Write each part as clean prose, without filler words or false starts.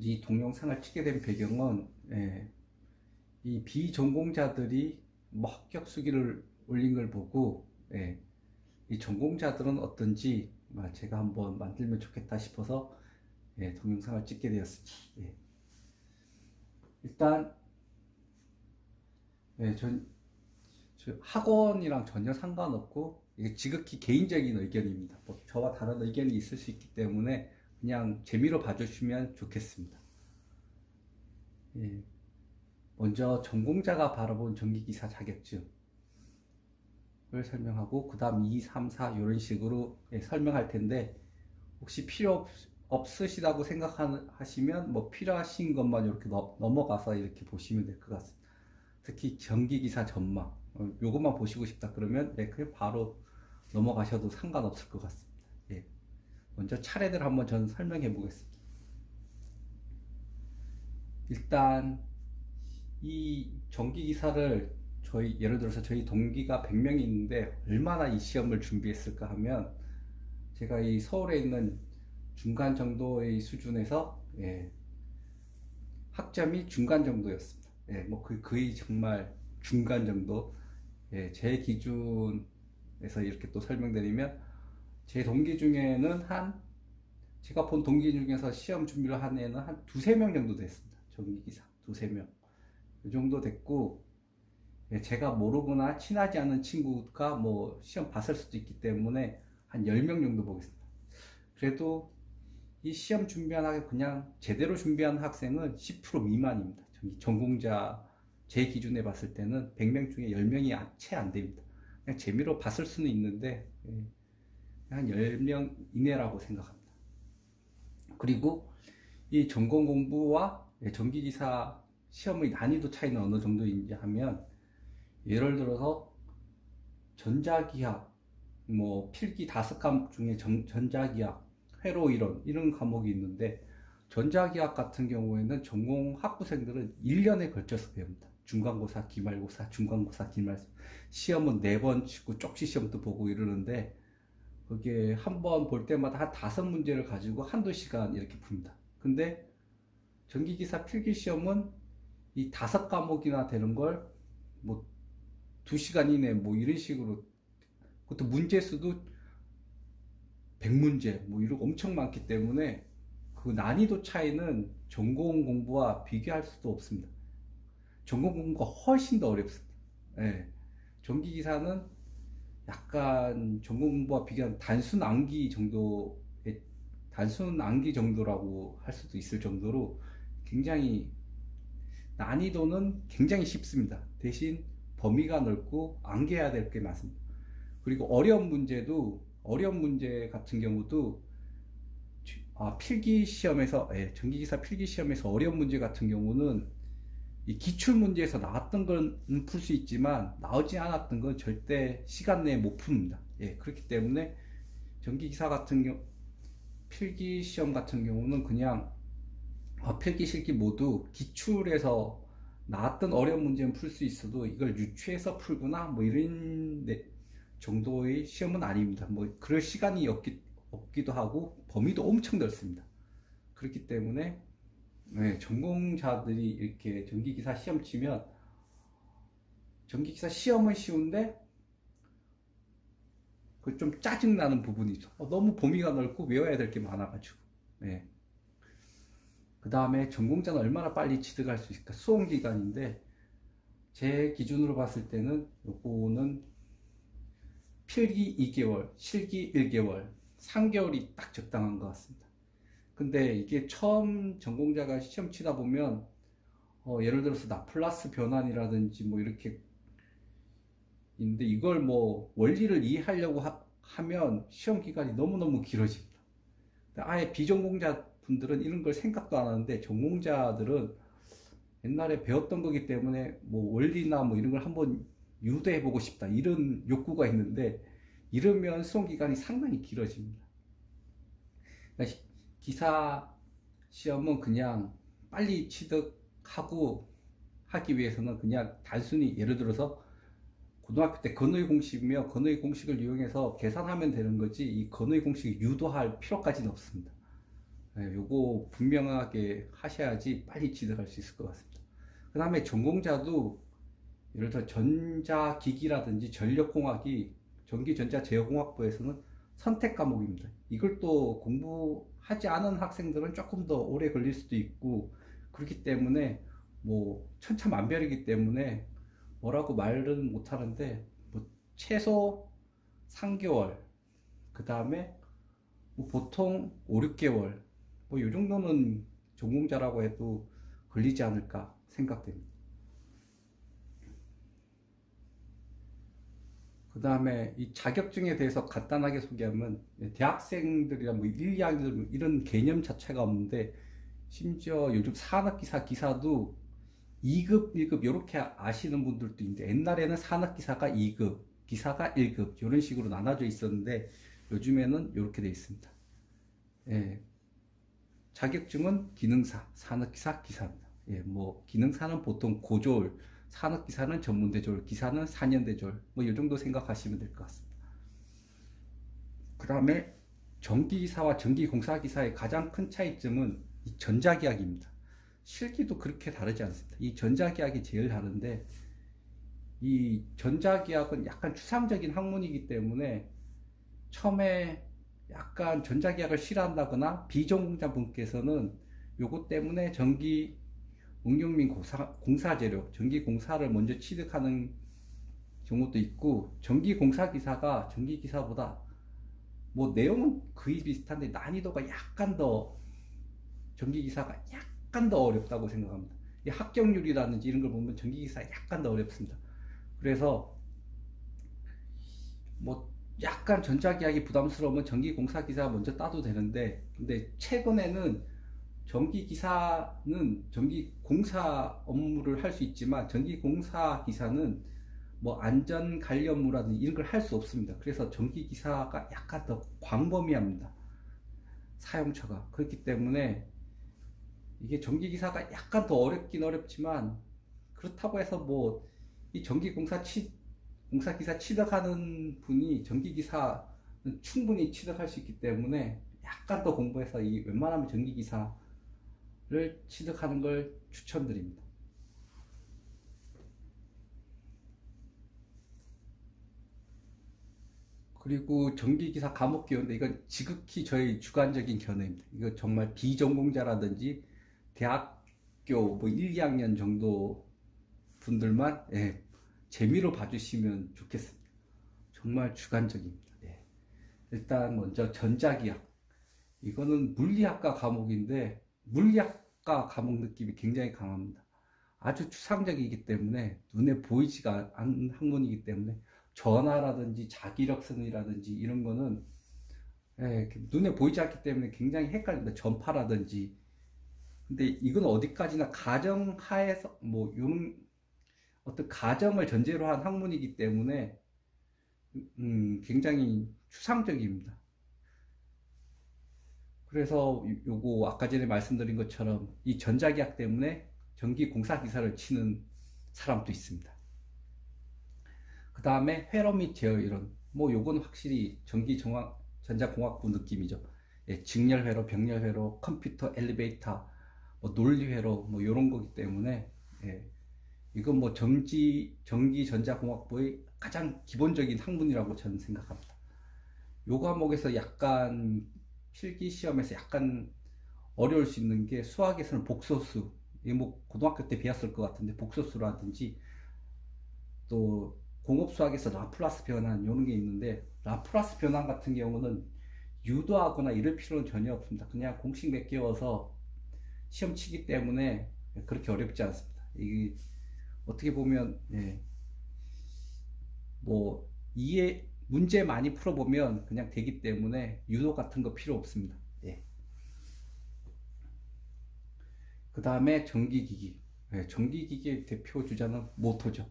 이 동영상을 찍게 된 배경은 이 비전공자들이 뭐 합격 수기를 올린 걸 보고 이 전공자들은 어떤지 제가 한번 만들면 좋겠다 싶어서 동영상을 찍게 되었습니다. 일단 저 학원이랑 전혀 상관없고 이게 지극히 개인적인 의견입니다. 뭐 저와 다른 의견이 있을 수 있기 때문에 그냥 재미로 봐주시면 좋겠습니다. 먼저 전공자가 바라본 전기기사 자격증을 설명하고 그 다음 2, 3, 4 이런 식으로 설명할 텐데, 혹시 필요 없으시다고 생각하시면 뭐 필요하신 것만 이렇게 넘어가서 이렇게 보시면 될 것 같습니다. 특히 전기기사 전망 요것만 보시고 싶다 그러면 그냥 바로 넘어가셔도 상관없을 것 같습니다. 먼저 차례대로 한번 저는 설명해 보겠습니다. 일단 이 전기기사를 예를 들어서 저희 동기가 100명이 있는데 얼마나 이 시험을 준비했을까 하면, 제가 이 서울에 있는 중간 정도의 수준에서 학점이 중간 정도였습니다. 뭐 거의 정말 중간 정도. 제 기준에서 이렇게 또 설명드리면, 제 동기 중에는 제가 본 동기 중에서 시험 준비를 한 애는 한 두세 명 정도 됐습니다. 전기기사 두세 명 이 정도 됐고, 제가 모르거나 친하지 않은 친구가 뭐 시험 봤을 수도 있기 때문에 한 10명 정도 보겠습니다. 그래도 이 시험 준비한 학생, 그냥 제대로 준비한 학생은 10% 미만입니다. 전공자 제 기준에 봤을 때는 100명 중에 10명이 채 안 됩니다. 그냥 재미로 봤을 수는 있는데 한 10명 이내라고 생각합니다. 그리고 이 전공 공부와 전기기사 시험의 난이도 차이는 어느 정도인지 하면, 예를 들어서 전자기학, 뭐 필기 5과목 중에 전자기학, 회로이론 이런 과목이 있는데, 전자기학 같은 경우에는 전공 학부생들은 1년에 걸쳐서 배웁니다. 중간고사, 기말고사, 중간고사, 기말고사 시험은 4번 치고 쪽지 시험도 보고 이러는데, 그게 한 번 볼 때마다 한 5문제를 가지고 한두 시간 이렇게 풉니다. 근데 전기기사 필기시험은 이 5과목이나 되는 걸 뭐 2시간 이내 뭐 이런 식으로, 그것도 문제 수도 100문제 뭐 이러고 엄청 많기 때문에 그 난이도 차이는 전공 공부와 비교할 수도 없습니다. 전공 공부가 훨씬 더 어렵습니다. 전기기사는 약간 전공 공부와 비교하면 단순 암기 정도라고 할 수도 있을 정도로 굉장히 난이도는 굉장히 쉽습니다. 대신 범위가 넓고 암기해야 될 게 많습니다. 그리고 어려운 문제 같은 경우도 필기시험에서, 전기기사 필기시험에서 어려운 문제 같은 경우는 이 기출문제에서 나왔던 건 풀 수 있지만 나오지 않았던 건 절대 시간 내에 못 풉니다. 그렇기 때문에 전기기사 같은 경우 필기시험 같은 경우는 그냥 필기 실기 모두 기출에서 나왔던 어려운 문제는 풀 수 있어도 이걸 유추해서 풀거나 뭐 이런 정도의 시험은 아닙니다. 뭐 그럴 시간이 없기도 하고 범위도 엄청 넓습니다. 그렇기 때문에 전공자들이 이렇게 전기기사 시험 치면, 전기기사 시험은 쉬운데 그 좀 짜증나는 부분이 있어. 너무 범위가 넓고 외워야 될 게 많아가지고. 그 다음에 전공자는 얼마나 빨리 취득할 수 있을까? 수험기간인데 제 기준으로 봤을 때는 요거는 필기 2개월, 실기 1개월, 3개월이 딱 적당한 것 같습니다. 근데 이게 처음 전공자가 시험 치다 보면 예를 들어서 라플라스 변환이라든지 뭐 이렇게 있는데, 이걸 뭐 원리를 이해하려고 하면 시험 기간이 너무너무 길어집니다. 아예 비전공자 분들은 이런 걸 생각도 안 하는데, 전공자들은 옛날에 배웠던 거기 때문에 뭐 원리나 뭐 이런 걸 한번 유도해 보고 싶다 이런 욕구가 있는데, 이러면 수험 기간이 상당히 길어집니다. 그러니까 기사 시험은 그냥 빨리 취득하고 하기 위해서는 그냥 단순히 예를 들어서 고등학교 때 건의 공식이며 건의 공식을 이용해서 계산하면 되는 거지, 이 건의 공식을 유도할 필요까지는 없습니다. 요거 분명하게 하셔야지 빨리 취득할 수 있을 것 같습니다. 그 다음에 전공자도 예를 들어 전자기기라든지 전력공학이 전기전자제어공학부에서는 선택 과목입니다. 이걸 또 공부하지 않은 학생들은 조금 더 오래 걸릴 수도 있고, 그렇기 때문에 뭐 천차만별이기 때문에 뭐라고 말은 못하는데, 뭐 최소 3개월, 그 다음에 뭐 보통 5, 6개월, 뭐 이 정도는 전공자라고 해도 걸리지 않을까 생각됩니다. 그 다음에 이 자격증에 대해서 간단하게 소개하면, 대학생들이나 뭐 1, 2학년 이런 개념 자체가 없는데, 심지어 요즘 산업기사 기사도 2급, 1급 이렇게 아시는 분들도 있는데, 옛날에는 산업기사가 2급, 기사가 1급 이런 식으로 나눠져 있었는데 요즘에는 이렇게 되어 있습니다. 예, 자격증은 기능사, 산업기사, 기사입니다. 예, 뭐 기능사는 보통 고졸, 산업기사는 전문대졸, 기사는 4년대졸, 뭐 이 정도 생각하시면 될 것 같습니다. 그 다음에 전기기사와 전기공사기사의 가장 큰 차이점은 이 전자기학입니다. 실기도 그렇게 다르지 않습니다. 이 전자기학이 제일 다른데, 이 전자기학은 약간 추상적인 학문이기 때문에 처음에 약간 전자기학을 싫어한다거나 비전공자 분께서는 요것 때문에 전기 응용민 공사재료, 전기공사를 먼저 취득하는 경우도 있고, 전기공사기사가 전기기사보다 뭐 내용은 거의 비슷한데 난이도가 약간 더, 전기기사가 약간 더 어렵다고 생각합니다. 이 합격률이라든지 이런 걸 보면 전기기사 약간 더 어렵습니다. 그래서 뭐 약간 전자기학이 부담스러우면 전기공사기사 먼저 따도 되는데, 근데 최근에는 전기기사는 전기공사 업무를 할 수 있지만 전기공사기사는 뭐 안전 관련무라든지 이런 걸 할 수 없습니다. 그래서 전기기사가 약간 더 광범위합니다, 사용처가. 그렇기 때문에 이게 전기기사가 약간 더 어렵긴 어렵지만, 그렇다고 해서 뭐 이 공사기사 취득하는 분이 전기기사는 충분히 취득할 수 있기 때문에 약간 더 공부해서 이 웬만하면 전기기사를 취득하는 걸 추천드립니다. 그리고 전기기사 과목 기호인데, 이건 지극히 저희 주관적인 견해입니다. 이거 정말 비전공자라든지 대학교 뭐 1, 2학년 정도 분들만 재미로 봐주시면 좋겠습니다. 정말 주관적입니다. 일단 먼저 전자기학, 이거는 물리학과 과목인데 물리학과 과목 느낌이 굉장히 강합니다. 아주 추상적이기 때문에 눈에 보이지가 않는 학문이기 때문에 전하라든지 자기력선이라든지 이런 거는 눈에 보이지 않기 때문에 굉장히 헷갈립니다. 전파라든지. 근데 이건 어디까지나 가정하에서 뭐 이런 어떤 가정을 전제로 한 학문이기 때문에 굉장히 추상적입니다. 그래서 요거 아까 전에 말씀드린 것처럼 이 전자기학 때문에 전기공사기사를 치는 사람도 있습니다. 그 다음에 회로 및 제어 이론, 뭐 요건 확실히 전자공학부 느낌이죠. 직렬회로, 병렬회로, 컴퓨터, 엘리베이터, 뭐 논리회로, 뭐 요런 거기 때문에 이건 뭐 전기전자공학부의 가장 기본적인 학문이라고 저는 생각합니다. 요 과목에서 약간 필기시험에서 약간 어려울 수 있는 게, 수학에서는 복소수, 뭐 고등학교 때 배웠을 것 같은데 복소수라든지, 또 공업수학에서 라플라스 변환 이런 게 있는데, 라플라스 변환 같은 경우는 유도하거나 이럴 필요는 전혀 없습니다. 그냥 공식 몇 개 외워서 시험 치기 때문에 그렇게 어렵지 않습니다. 이게 어떻게 보면 뭐 문제 많이 풀어보면 그냥 되기 때문에 유도 같은 거 필요 없습니다. 그 다음에 전기기기. 전기기기의 대표 주자는 모터죠.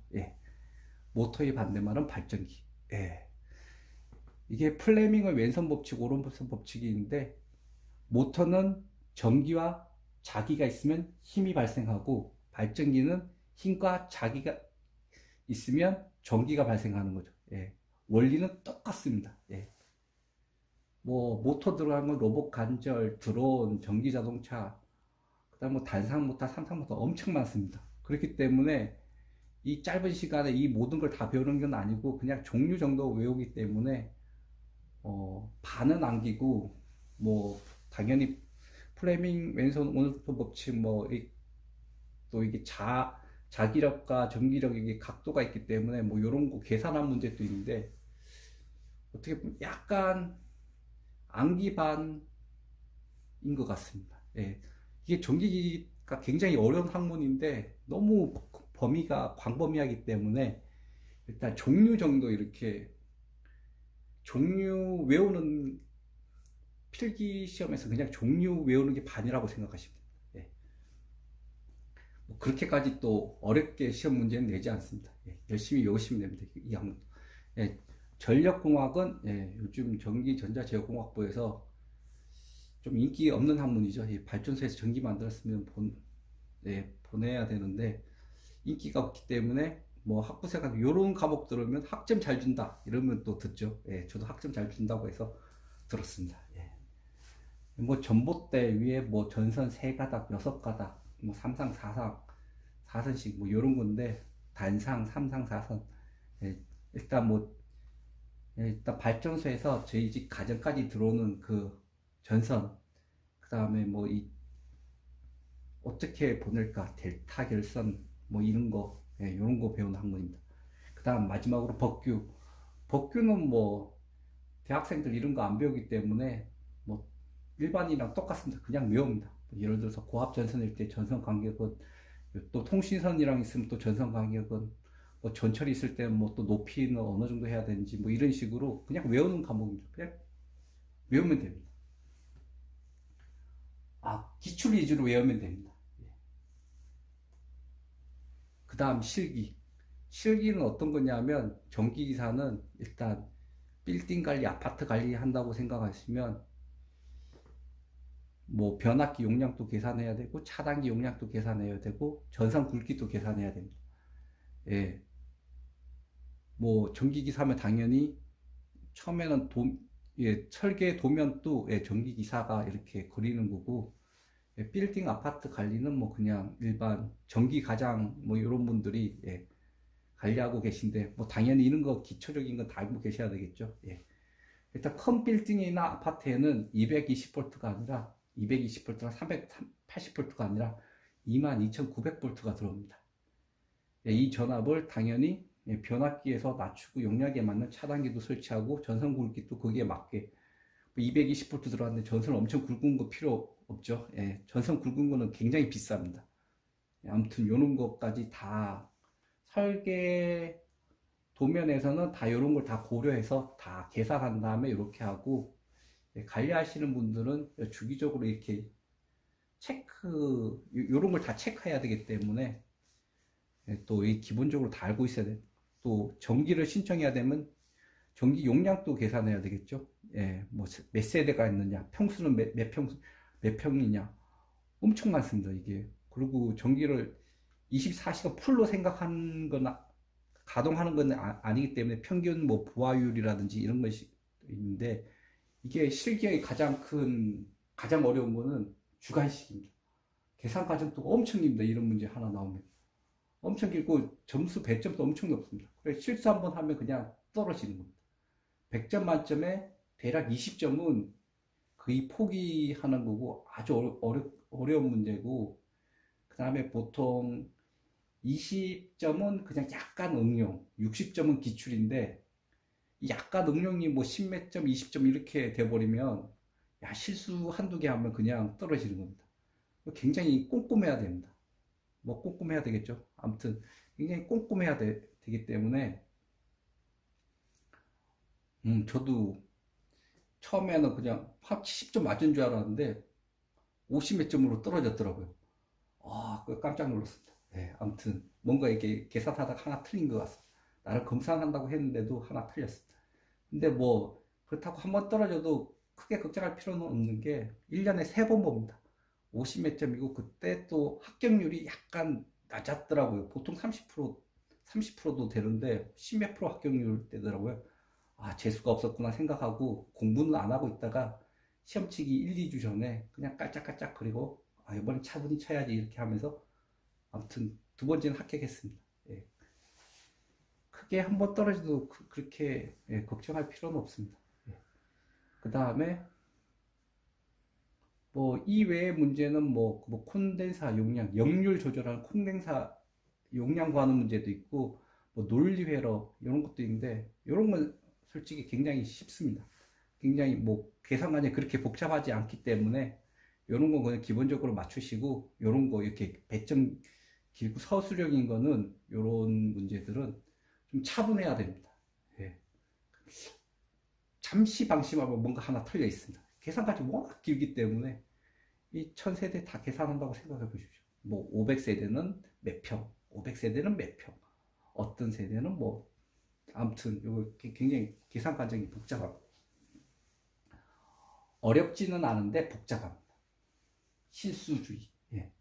모터의 반대말은 발전기. 이게 플레밍의 왼손 법칙, 오른손 법칙이 있는데, 모터는 전기와 자기가 있으면 힘이 발생하고, 발전기는 힘과 자기가 있으면 전기가 발생하는 거죠. 원리는 똑같습니다. 뭐 모터 들어간 건 로봇 간절, 드론, 전기 자동차, 그다음 뭐 단상 모터, 삼상 모터 엄청 많습니다. 그렇기 때문에 이 짧은 시간에 이 모든 걸 다 배우는 건 아니고 그냥 종류 정도 외우기 때문에 반은 안기고 뭐 당연히 플레밍 왼손 오른손 법칙 또 이게 자기력과 전기력 이게 각도가 있기 때문에 뭐 이런 거 계산한 문제도 있는데 어떻게 보면 약간 암기 반인 것 같습니다. 예. 이게 전기기가 굉장히 어려운 학문인데 너무 범위가 광범위하기 때문에 일단 종류 정도 이렇게 종류 외우는 필기 시험에서 그냥 종류 외우는 게 반이라고 생각하시면 됩니다. 예. 뭐 그렇게까지 또 어렵게 시험 문제는 내지 않습니다. 예. 열심히 외우시면 됩니다. 이 학문. 예. 전력공학은 예. 요즘 전기전자제어공학부에서 좀 인기 없는 학문이죠. 발전소에서 전기 만들었으면 보내야 되는데 인기가 없기 때문에 뭐 학부생활 이런 과목 들으면 학점 잘 준다 이러면 또 듣죠. 예, 저도 학점 잘 준다고 해서 들었습니다. 예. 뭐 전봇대 위에 뭐 전선 3가닥, 6가닥, 뭐 3상, 4상, 4선씩 뭐 이런 건데 단상, 3상, 4선. 예, 일단 뭐 일단 발전소에서 저희 집 가정까지 들어오는 그 전선, 그 다음에 뭐 어떻게 보낼까, 델타 결선, 뭐 이런 거, 예, 이런 거 배우는 학문입니다. 그 다음 마지막으로 법규는 뭐 대학생들 이런 거 안 배우기 때문에 뭐 일반이랑 똑같습니다. 그냥 외웁니다. 예를 들어서 고압 전선일 때 전선 간격은, 또 통신선이랑 있으면 또 전선 간격은, 뭐 전철이 있을 때 뭐 또 높이는 어느 정도 해야 되는지 뭐 이런 식으로 그냥 외우는 과목입니다. 그냥 외우면 됩니다. 기출 위주로 외우면 됩니다. 그 다음 실기. 실기는 어떤 거냐면 전기기사는 일단 빌딩 관리, 아파트 관리 한다고 생각하시면 뭐 변압기 용량도 계산해야 되고 차단기 용량도 계산해야 되고 전선 굵기도 계산해야 됩니다. 예. 뭐 전기기사면 당연히 처음에는 설계 도면도 예, 전기기사가 이렇게 그리는 거고, 예, 빌딩 아파트 관리는 뭐 그냥 일반 전기 가장 뭐 이런 분들이 예, 관리하고 계신데 뭐 당연히 이런 거 기초적인 건 다 알고 계셔야 되겠죠. 예. 일단 큰 빌딩이나 아파트에는 220V가 아니라 220V나 380V가 아니라 22,900V가 들어옵니다. 예, 이 전압을 당연히 예, 변압기에서 낮추고 용량에 맞는 차단기도 설치하고 전선 굵기도 거기에 맞게 220V 들어왔는데 전선 엄청 굵은 거 필요 없죠. 예, 전선 굵은 거는 굉장히 비쌉니다. 예, 아무튼 요런 것까지 다 설계 도면에서는 다 이런 걸 다 고려해서 다 계산한 다음에 이렇게 하고, 예, 관리하시는 분들은 주기적으로 이렇게 이런 걸 다 체크해야 되기 때문에 예, 또 기본적으로 다 알고 있어야 돼. 또 전기를 신청해야 되면 전기 용량도 계산해야 되겠죠. 예, 뭐 몇 세대가 있느냐, 평수는 몇 평이냐, 엄청 많습니다 이게. 그리고 전기를 24시간 풀로 생각하는 거나 가동하는 건 아니기 때문에 평균 뭐 부하율이라든지 이런 것이 있는데, 이게 실기의 가장 어려운 거는 주관식입니다. 계산 과정도 엄청 깁니다. 이런 문제 하나 나오면 엄청 길고 점수 배점도 엄청 높습니다. 그래서 실수 한번 하면 그냥 떨어지는 겁니다. 100점 만점에 대략 20점은 거의 포기하는 거고 아주 어려운 문제고, 그 다음에 보통 20점은 그냥 약간 응용, 60점은 기출인데, 약간 응용이 뭐 10몇 점, 20점 이렇게 돼버리면 야, 실수 한두 개 하면 그냥 떨어지는 겁니다. 굉장히 꼼꼼해야 됩니다. 뭐 꼼꼼해야 되겠죠. 아무튼 굉장히 꼼꼼해야 되기 때문에 저도 처음에는 그냥 한 70점 맞은 줄 알았는데 50몇 점으로 떨어졌더라고요. 깜짝 놀랐습니다. 네, 아무튼 뭔가 이렇게 계산하다가 하나 틀린 것 같습니다. 나를 검사한다고 했는데도 하나 틀렸습니다. 근데 뭐 그렇다고 한번 떨어져도 크게 걱정할 필요는 없는 게 1년에 3번 봅니다. 50몇 점이고 그때 또 합격률이 약간 낮았더라고요. 보통 30%도 되는데 10몇 프로 합격률 되더라고요. 아, 재수가 없었구나 생각하고 공부는 안 하고 있다가 시험 치기 1, 2주 전에 그냥 깔짝깔짝 그리고 아, 이번엔 차분히 쳐야지 이렇게 하면서 아무튼 두 번째는 합격했습니다. 예. 크게 한 번 떨어져도 그렇게 예, 걱정할 필요는 없습니다. 예. 그 다음에 뭐 이외의 문제는 뭐 콘덴사 용량, 역률 조절하는 콘덴사 용량 구하는 문제도 있고 뭐 논리 회로 이런 것도 있는데 이런 건 솔직히 굉장히 쉽습니다. 굉장히 뭐 계산관이 그렇게 복잡하지 않기 때문에 이런 건 그냥 기본적으로 맞추시고 이런 거 이렇게 배점 길고 서술형인 거는 이런 문제들은 좀 차분해야 됩니다. 예. 잠시 방심하면 뭔가 하나 틀려 있습니다. 계산까지 워낙 길기 때문에 이 1000세대 다 계산한다고 생각해 보십시오. 뭐 500세대는 몇 평, 500세대는 몇 평, 어떤 세대는 뭐 아무튼 이거 굉장히 계산 과정이 복잡합니다. 어렵지는 않은데 복잡합니다. 실수주의. 예.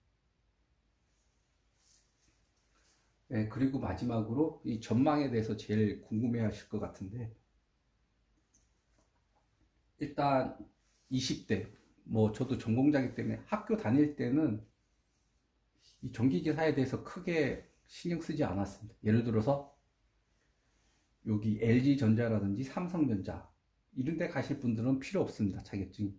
예, 그리고 마지막으로 이 전망에 대해서 제일 궁금해 하실 것 같은데 일단 20대 뭐 저도 전공자이기 때문에 학교 다닐 때는 이 전기기사에 대해서 크게 신경 쓰지 않았습니다. 예를 들어서 여기 LG전자라든지 삼성전자 이런 데 가실 분들은 필요 없습니다. 자격증이.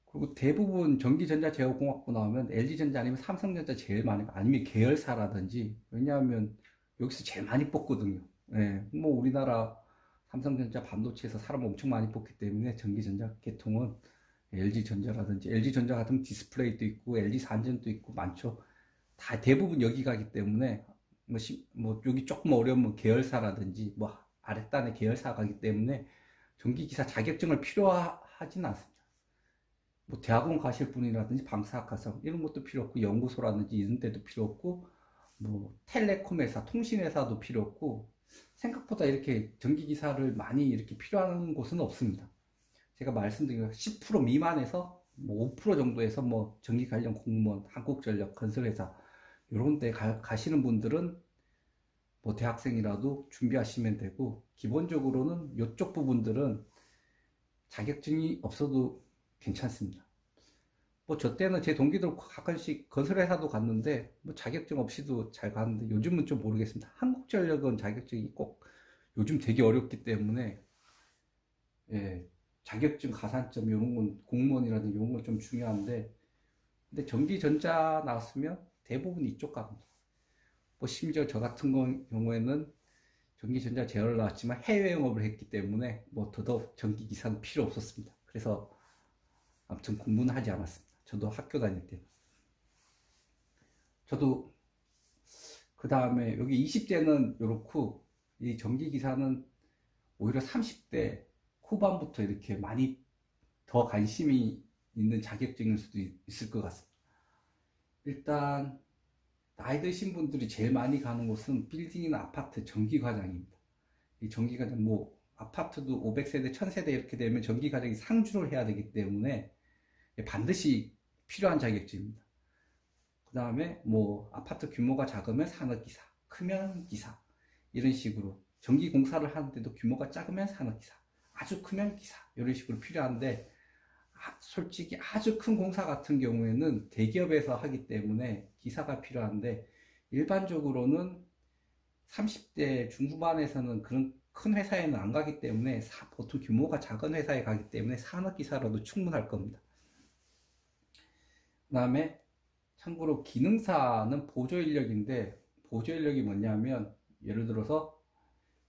그리고 대부분 전기전자제어공학부 나오면 LG전자 아니면 삼성전자 제일 많이 아니면 계열사라든지 왜냐하면 여기서 제일 많이 뽑거든요. 예, 뭐 우리나라 삼성전자 반도체에서 사람 엄청 많이 뽑기 때문에 전기전자 계통은 LG전자라든지 LG전자 같은 디스플레이도 있고 LG산전도 있고 많죠. 다 대부분 여기 가기 때문에 뭐 여기 조금 어려우면 계열사라든지 뭐 아랫단의 계열사 가기 때문에 전기기사 자격증을 필요하진 않습니다. 뭐 대학원 가실 분이라든지 방사학과서 이런 것도 필요 없고 연구소라든지 이런 데도 필요 없고 뭐 텔레콤 회사, 통신회사도 필요 없고 생각보다 이렇게 전기기사를 많이 이렇게 필요한 곳은 없습니다. 제가 말씀드린 10% 미만에서 뭐 5% 정도에서 뭐 전기 관련 공무원, 한국전력, 건설회사 이런 데 가시는 분들은 뭐 대학생이라도 준비하시면 되고 기본적으로는 이쪽 부분들은 자격증이 없어도 괜찮습니다. 뭐 저 때는 제 동기들 가끔씩 건설회사도 갔는데 뭐 자격증 없이도 잘 가는데 요즘은 좀 모르겠습니다. 한국전력은 자격증이 꼭 요즘 되게 어렵기 때문에 예, 자격증 가산점 이런 건 공무원이라든지 이런 건 좀 중요한데 근데 전기전자 나왔으면 대부분 이쪽 갑니다. 뭐 심지어 저 같은 경우에는 전기전자 제어를 나왔지만 해외 영업을 했기 때문에 뭐 더더욱 전기기사는 필요 없었습니다. 그래서 아무튼 공부는 하지 않았습니다. 저도 학교 다닐 때. 저도 그 다음에 여기 20대는 이렇고 이 전기기사는 오히려 30대 후반부터 이렇게 많이 더 관심이 있는 자격증일 수도 있을 것 같습니다. 일단 나이 드신 분들이 제일 많이 가는 곳은 빌딩이나 아파트 전기과장입니다. 이 전기과장 뭐 아파트도 500세대, 1000세대 이렇게 되면 전기과장이 상주를 해야 되기 때문에 반드시 필요한 자격증입니다. 그 다음에 뭐 아파트 규모가 작으면 산업기사, 크면 기사 이런 식으로 전기공사를 하는데도 규모가 작으면 산업기사, 아주 크면 기사 이런 식으로 필요한데 솔직히 아주 큰 공사 같은 경우에는 대기업에서 하기 때문에 기사가 필요한데 일반적으로는 30대 중후반에서는 그런 큰 회사에는 안 가기 때문에 보통 규모가 작은 회사에 가기 때문에 산업기사로도 충분할 겁니다. 그 다음에 참고로 기능사는 보조인력인데 보조인력이 뭐냐면 예를 들어서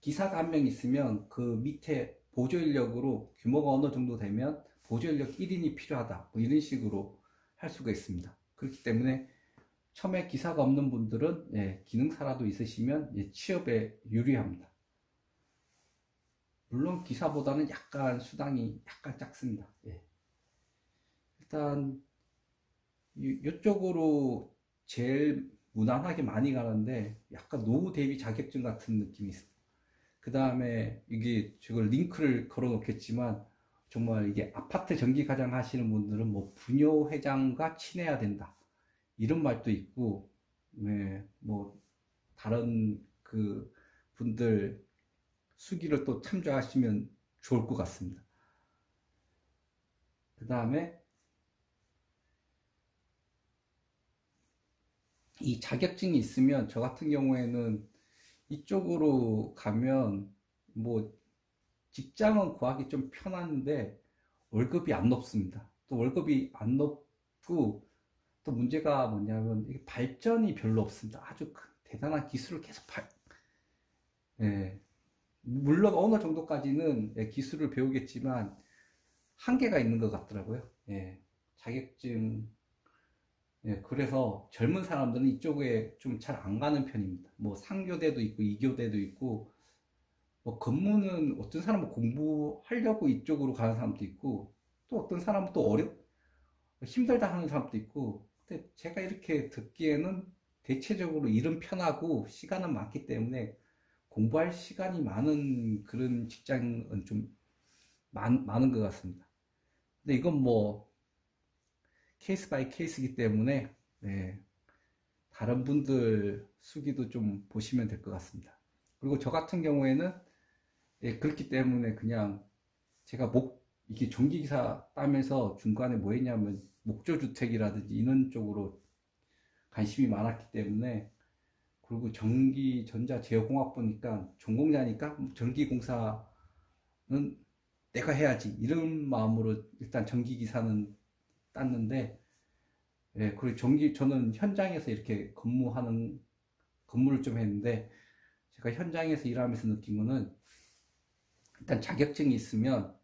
기사가 한 명 있으면 그 밑에 보조인력으로 규모가 어느 정도 되면 보조인력 1인이 필요하다 뭐 이런 식으로 할 수가 있습니다. 그렇기 때문에 처음에 기사가 없는 분들은 예, 기능사라도 있으시면 예, 취업에 유리합니다. 물론 기사보다는 약간 수당이 약간 작습니다. 예. 일단 이쪽으로 제일 무난하게 많이 가는데 약간 노후 대비 자격증 같은 느낌이 있습니다. 그 다음에 이게 저걸 링크를 걸어 놓겠지만 정말 이게 아파트 전기과장 하시는 분들은 뭐 부녀회장과 친해야 된다 이런 말도 있고 네, 뭐 다른 그 분들 수기를 또 참조하시면 좋을 것 같습니다. 그 다음에 이 자격증이 있으면 저 같은 경우에는 이쪽으로 가면 뭐 직장은 구하기 좀 편한데 월급이 안 높습니다. 또 월급이 안 높고 또 문제가 뭐냐면 이게 발전이 별로 없습니다. 아주 대단한 기술을 계속 예, 물론 어느 정도까지는 기술을 배우겠지만 한계가 있는 것 같더라고요. 예, 자격증. 예, 그래서 젊은 사람들은 이쪽에 좀 잘 안 가는 편입니다. 뭐 상교대도 있고 이교대도 있고 뭐 근무는 어떤 사람은 공부하려고 이쪽으로 가는 사람도 있고 또 어떤 사람은 또 힘들다 하는 사람도 있고 근데 제가 이렇게 듣기에는 대체적으로 일은 편하고 시간은 많기 때문에 공부할 시간이 많은 그런 직장은 좀 많은 것 같습니다. 근데 이건 뭐 케이스 바이 케이스이기 때문에 네, 다른 분들 수기도 좀 보시면 될 것 같습니다. 그리고 저 같은 경우에는 예, 그렇기 때문에 그냥 제가 이게 전기기사 따면서 중간에 뭐 했냐면 목조주택이라든지 이런 쪽으로 관심이 많았기 때문에 그리고 전기, 전자, 제어공학 보니까 전공자니까 전기공사는 내가 해야지 이런 마음으로 일단 전기기사는 땄는데 예, 그리고 저는 현장에서 이렇게 근무를 좀 했는데 제가 현장에서 일하면서 느낀 거는 일단 자격증이 있으면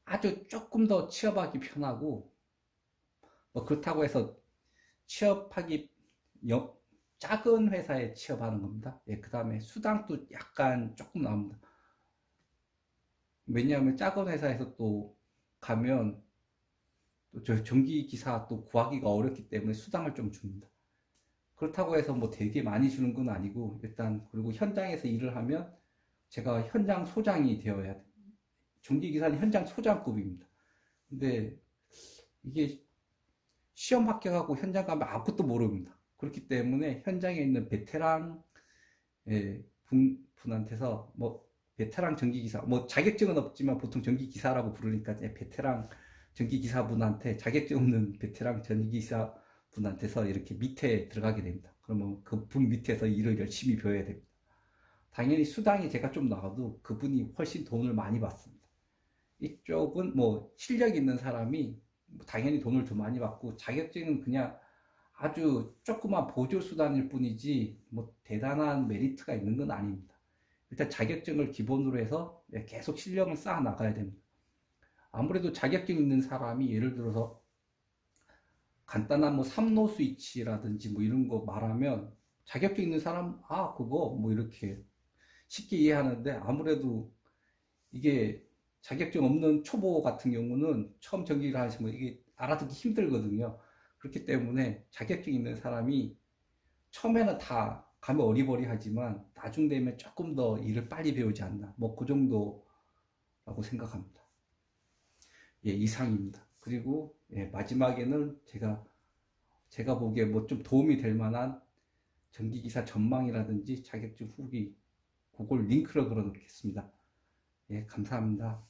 아주 조금 더 취업하기 편하고 뭐 그렇다고 해서 취업하기 작은 회사에 취업하는 겁니다. 예, 그 다음에 수당도 약간 조금 나옵니다. 왜냐하면 작은 회사에서 또 가면 또 저 전기기사 또 구하기가 어렵기 때문에 수당을 좀 줍니다. 그렇다고 해서 뭐 되게 많이 주는 건 아니고 일단 그리고 현장에서 일을 하면 제가 현장 소장이 되어야 돼요. 전기기사는 현장 소장급입니다. 근데 이게 시험 합격하고 현장 가면 아무것도 모릅니다. 그렇기 때문에 현장에 있는 베테랑 분한테서 뭐 베테랑 전기기사 뭐 자격증은 없지만 보통 전기기사라고 부르니까 베테랑 전기기사분한테 자격증 없는 베테랑 전기기사 분한테서 이렇게 밑에 들어가게 됩니다. 그러면 그분 밑에서 일을 열심히 배워야 됩니다. 당연히 수당이 제가 좀 나와도 그분이 훨씬 돈을 많이 받습니다. 이쪽은 뭐 실력 있는 사람이 당연히 돈을 더 많이 받고 자격증은 그냥 아주 조그만 보조수단일 뿐이지 뭐 대단한 메리트가 있는 건 아닙니다. 일단 자격증을 기본으로 해서 계속 실력을 쌓아 나가야 됩니다. 아무래도 자격증 있는 사람이 예를 들어서 간단한 뭐 3로 스위치라든지 뭐 이런 거 말하면 자격증 있는 사람 그거 뭐 이렇게 쉽게 이해하는데 아무래도 이게 자격증 없는 초보 같은 경우는 처음 전기를 하시면 이게 알아듣기 힘들거든요. 그렇기 때문에 자격증 있는 사람이 처음에는 다 가면 어리버리하지만 나중 되면 조금 더 일을 빨리 배우지 않나 뭐 그 정도라고 생각합니다. 예, 이상입니다. 그리고 예, 마지막에는 제가 보기에 뭐 좀 도움이 될 만한 전기기사 전망이라든지 자격증 후기 그걸 링크를 걸어 놓겠습니다. 예, 감사합니다.